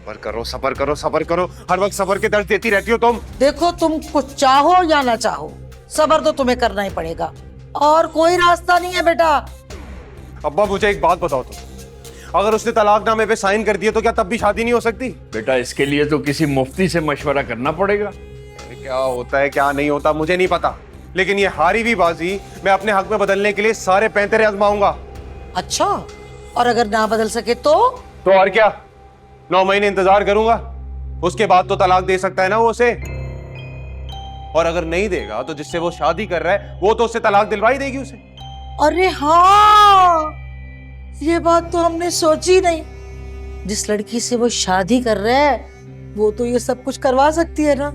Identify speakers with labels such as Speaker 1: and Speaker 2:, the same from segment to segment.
Speaker 1: सबर करो सबर करो सबर करो, हर वक्त सबर के दर्द देती रहती हो तुम।
Speaker 2: देखो, तुम कुछ चाहो या ना चाहो, सबर तो तुम्हें करना ही पड़ेगा, और कोई रास्ता नहीं है बेटा।
Speaker 1: अब्बा मुझे एक बात बताओ तुम, अगर उसने तलाकनामे पे साइन कर दिए तो क्या तब भी शादी नहीं हो सकती?
Speaker 3: बेटा इसके लिए तो किसी मुफ्ती से मशवरा करना पड़ेगा।
Speaker 1: क्या होता है क्या नहीं होता मुझे नहीं पता, लेकिन ये हारी हुई बाजी मैं अपने हक में बदलने के लिए सारे पैंतरे आजमाऊंगा।
Speaker 2: अच्छा, और अगर ना बदल सके तो?
Speaker 1: और क्या, 9 महीने इंतजार करूंगा, उसके बाद तो तलाक दे सकता है ना वो उसे। और अगर नहीं देगा तो जिससे वो शादी कर रहा है वो तो उससे तलाक दिलवा ही देगी उसे।
Speaker 2: अरे हाँ, ये बात तो हमने सोची नहीं। जिस लड़की से वो शादी कर रहा है वो तो ये सब कुछ करवा सकती है ना।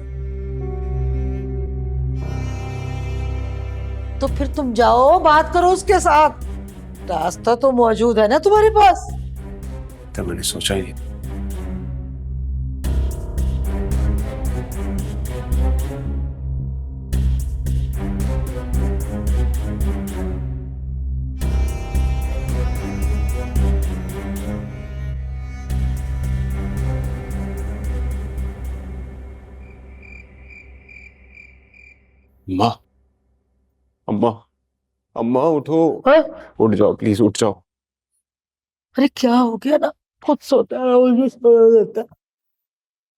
Speaker 2: तो फिर तुम जाओ, बात करो उसके साथ, रास्ता तो मौजूद है ना तुम्हारे पास।
Speaker 1: तो मैंने सोचा ही। अम्मा, अम्मा, अम्मा उठो।
Speaker 2: हाँ?
Speaker 1: उठ जाओ प्लीज, उठ जाओ।
Speaker 2: अरे क्या हो गया ना, खुद सोता है मुझे सोने देता है।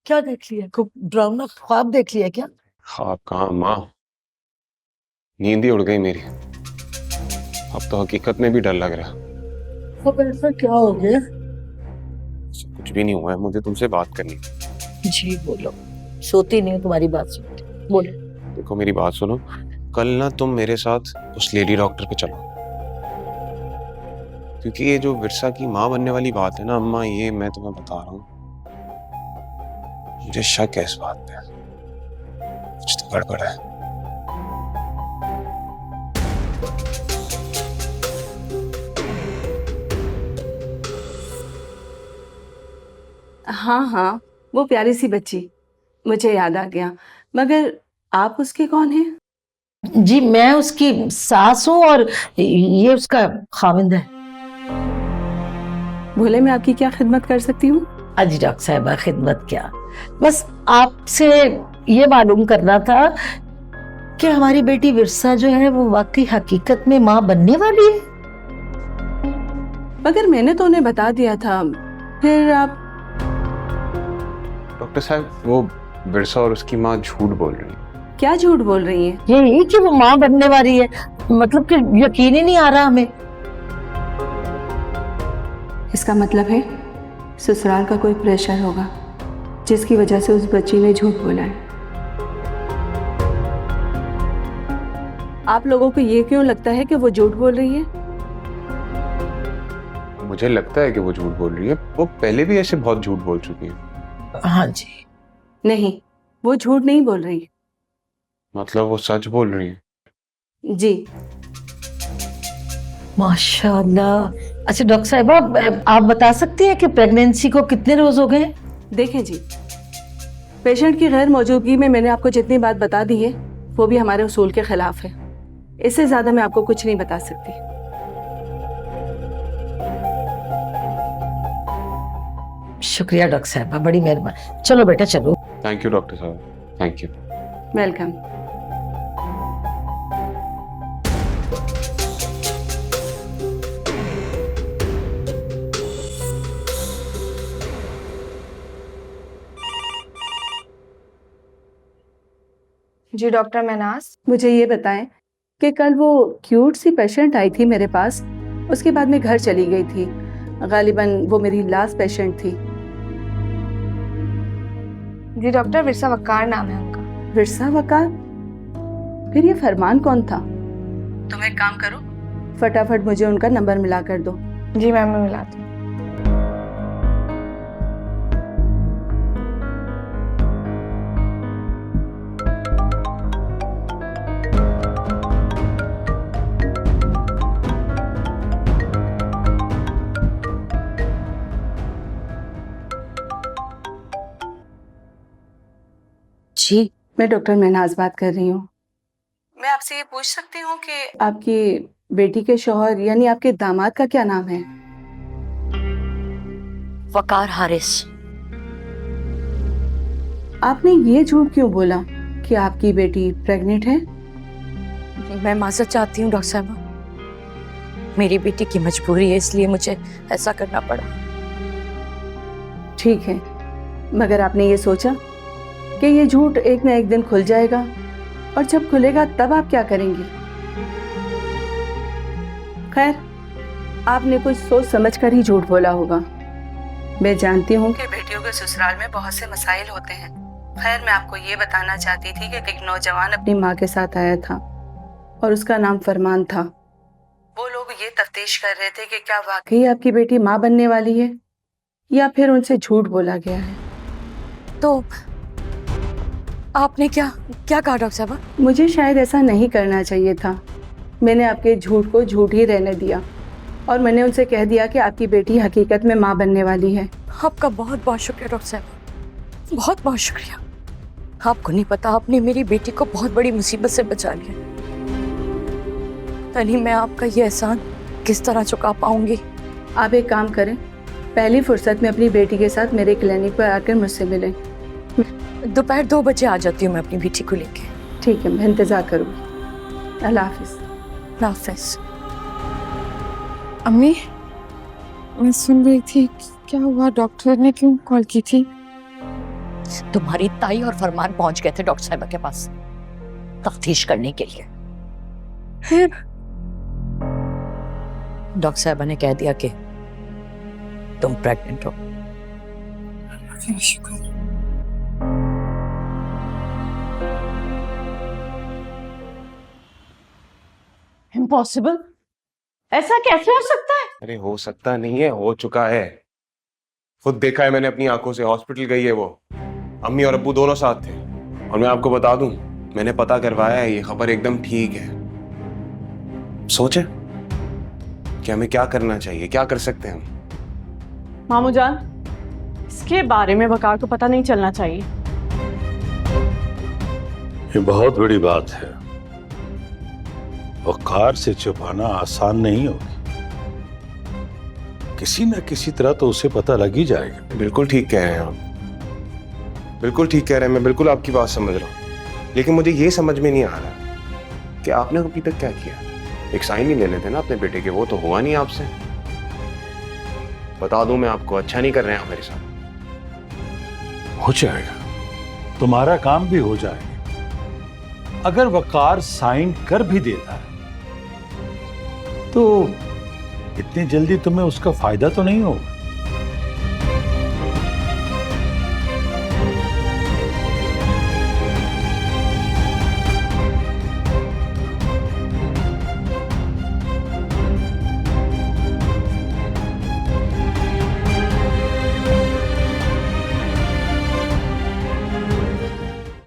Speaker 2: क्या देख लिया, खूब डरावना ख्वाब देख लिया क्या?
Speaker 1: ख्वाब कहाँ अम्मा, नींद ही उड़ गई मेरी। अब तो हकीकत में भी डर लग रहा।
Speaker 2: अब ऐसा क्या हो गया?
Speaker 1: कुछ भी नहीं हुआ है, मुझे तुमसे बात करनी।
Speaker 2: जी बोलो, सोती नहीं हूँ तुम्हारी बात सुनती, बोलो।
Speaker 1: देखो मेरी बात सुनो, कल ना तुम मेरे साथ उस लेडी डॉक्टर पे चलो, क्योंकि ये जो विरसा की माँ बनने वाली बात है ना अम्मा, ये मैं तुम्हें बता रहा हूँ, मुझे शक है इस बात पे, कुछ तो गड़बड़ है।
Speaker 4: हाँ हाँ, वो प्यारी सी बच्ची, मुझे याद आ गया। मगर आप उसके कौन हैं?
Speaker 2: जी मैं उसकी सास हूँ और ये उसका खाविंद है।
Speaker 4: भोले, मैं आपकी क्या खिदमत कर सकती हूँ?
Speaker 2: अजी डॉक्टर साहबा, खिदमत क्या, बस आपसे ये मालूम करना था कि हमारी बेटी विरसा जो है वो वाकई हकीकत में माँ बनने वाली है।
Speaker 4: मगर मैंने तो उन्हें बता दिया था, फिर आप?
Speaker 1: डॉक्टर साहब, वो विरसा और उसकी माँ झूठ बोल रही है।
Speaker 4: क्या झूठ बोल रही हैं?
Speaker 2: यही कि वो माँ बनने वाली है, मतलब कि यकीन ही नहीं आ रहा हमें।
Speaker 4: इसका मतलब है ससुराल का कोई प्रेशर होगा जिसकी वजह से उस बच्ची ने झूठ बोला है। आप लोगों को ये क्यों लगता है कि वो झूठ बोल रही है?
Speaker 1: मुझे लगता है कि वो झूठ बोल रही है, वो पहले भी ऐसे बहुत झूठ बोल चुकी है।
Speaker 2: हाँ जी।
Speaker 4: नहीं, वो झूठ नहीं बोल रही है।
Speaker 1: मतलब वो सच बोल रही है।
Speaker 4: जी।
Speaker 2: माशाल्लाह। अच्छा डॉक्टर साहिबा, आप बता सकती हैं कि प्रेगनेंसी को कितने रोज हो गए?
Speaker 4: देखें जी, पेशेंट की गैर मौजूदगी में मैंने आपको जितनी बात बता दी है वो भी हमारे उसूल के खिलाफ है। इससे ज्यादा मैं आपको कुछ नहीं बता सकती।
Speaker 2: शुक्रिया डॉक्टर साहिबा, बड़ी मेहरबानी। चलो बेटा चलो।
Speaker 1: थैंक यू डॉक्टर साहब, थैंक यू।
Speaker 4: वेलकम।
Speaker 5: जी डॉक्टर महनाज।
Speaker 4: मुझे ये बताएं कि कल वो क्यूट सी पेशेंट आई थी मेरे पास, उसके बाद मैं घर चली गई थी। गालिबन वो मेरी लास्ट पेशेंट थी।
Speaker 5: जी डॉक्टर, विरसा वक्कार नाम है उनका।
Speaker 4: विरसा वकार? फिर ये फरमान कौन था? तुम एक काम करो, फटाफट मुझे उनका नंबर मिला कर दो।
Speaker 5: जी मैम, मैं मिलाती हूँ।
Speaker 2: जी
Speaker 4: मैं डॉक्टर महनाज बात कर रही हूँ। मैं आपसे ये पूछ सकती हूँ कि आपकी बेटी के शौहर यानी आपके दामाद का क्या नाम है?
Speaker 2: वकार हारिस।
Speaker 4: आपने ये झूठ क्यों बोला कि आपकी बेटी प्रेग्नेंट है?
Speaker 6: मैं माजरत चाहती हूँ डॉक्टर साहब, मेरी बेटी की मजबूरी है इसलिए मुझे ऐसा करना पड़ा।
Speaker 4: ठीक है, मगर आपने ये सोचा कि ये झूठ एक ना एक दिन खुल जाएगा, और जब खुलेगा तब आप क्या करेंगी? खैर, आपने कुछ सोच समझ कर ही झूठ बोला होगा। मैं जानती हूँ कि बेटियों के ससुराल में बहुत से मसाइल होते हैं। खैर, मैं आपको ये बताना चाहती थी कि एक नौजवान अपनी माँ के साथ आया था और उसका नाम फरमान था। वो लोग ये तफ्तीश कर रहे थे कि क्या वाकई आपकी बेटी माँ बनने वाली है या फिर उनसे झूठ बोला गया है।
Speaker 6: तो आपने क्या क्या कहा डॉक्टर साहब?
Speaker 4: मुझे शायद ऐसा नहीं करना चाहिए था। मैंने आपके झूठ को झूठ ही रहने दिया और मैंने उनसे कह दिया कि आपकी बेटी हकीकत में माँ बनने वाली है।
Speaker 6: आपका बहुत बहुत शुक्रिया डॉक्टर साहब, बहुत बहुत शुक्रिया। आपको नहीं पता, आपने मेरी बेटी को बहुत बड़ी मुसीबत से बचा लिया। नहीं मैं आपका ये एहसान किस तरह चुका पाऊंगी।
Speaker 4: आप एक काम करें, पहली फुर्सत में अपनी बेटी के साथ मेरे क्लिनिक पर आकर मुझसे मिलें।
Speaker 6: दोपहर 2 बजे आ जाती हूँ मैं अपनी बेटी को लेके।
Speaker 4: ठीक है, मैं इंतज़ार करूँगी। अल्लाह हाफिज़।
Speaker 6: अल्लाह हाफिज़।
Speaker 7: अम्मी, मैं सुन रही थी, क्या हुआ? डॉक्टर ने क्यों कॉल की थी?
Speaker 6: तुम्हारी ताई और फरमान पहुंच गए थे डॉक्टर साहिबा के पास तफ्तीश करने के लिए।
Speaker 7: फिर
Speaker 6: डॉक्टर साहिबा ने कह दिया कि तुम प्रेग्नेंट हो।
Speaker 7: शुक्र।
Speaker 2: इम्पॉसिबल, ऐसा कैसे हो सकता है?
Speaker 1: अरे हो सकता नहीं है, हो चुका है। खुद देखा है मैंने अपनी आंखों से। हॉस्पिटल गई है वो, अम्मी और अब्बू दोनों साथ थे। और मैं आपको बता दूं, मैंने पता करवाया है, ये खबर एकदम ठीक है। सोचे कि हमें क्या करना चाहिए, क्या कर सकते हैं हम?
Speaker 8: मामू जान, इसके बारे में वकार को पता नहीं चलना चाहिए।
Speaker 9: ये बहुत बड़ी बात है, वकार से छुपाना आसान नहीं होगी। किसी न किसी तरह तो उसे पता लग ही जाएगा।
Speaker 1: बिल्कुल ठीक कह रहे हैं आप, बिल्कुल ठीक कह रहे हैं। मैं बिल्कुल आपकी बात समझ रहा हूँ, लेकिन मुझे ये समझ में नहीं आ रहा कि आपने अभी तक क्या किया। एक साइन ही लेने थे ना अपने बेटे के, वो तो हुआ नहीं आपसे। बता दूं मैं आपको, अच्छा नहीं कर रहे हैं आप मेरे साथ।
Speaker 9: हो जाएगा, तुम्हारा काम भी हो जाएगा। अगर वकार साइन कर भी देता है तो इतनी जल्दी तुम्हें उसका फायदा तो नहीं होगा।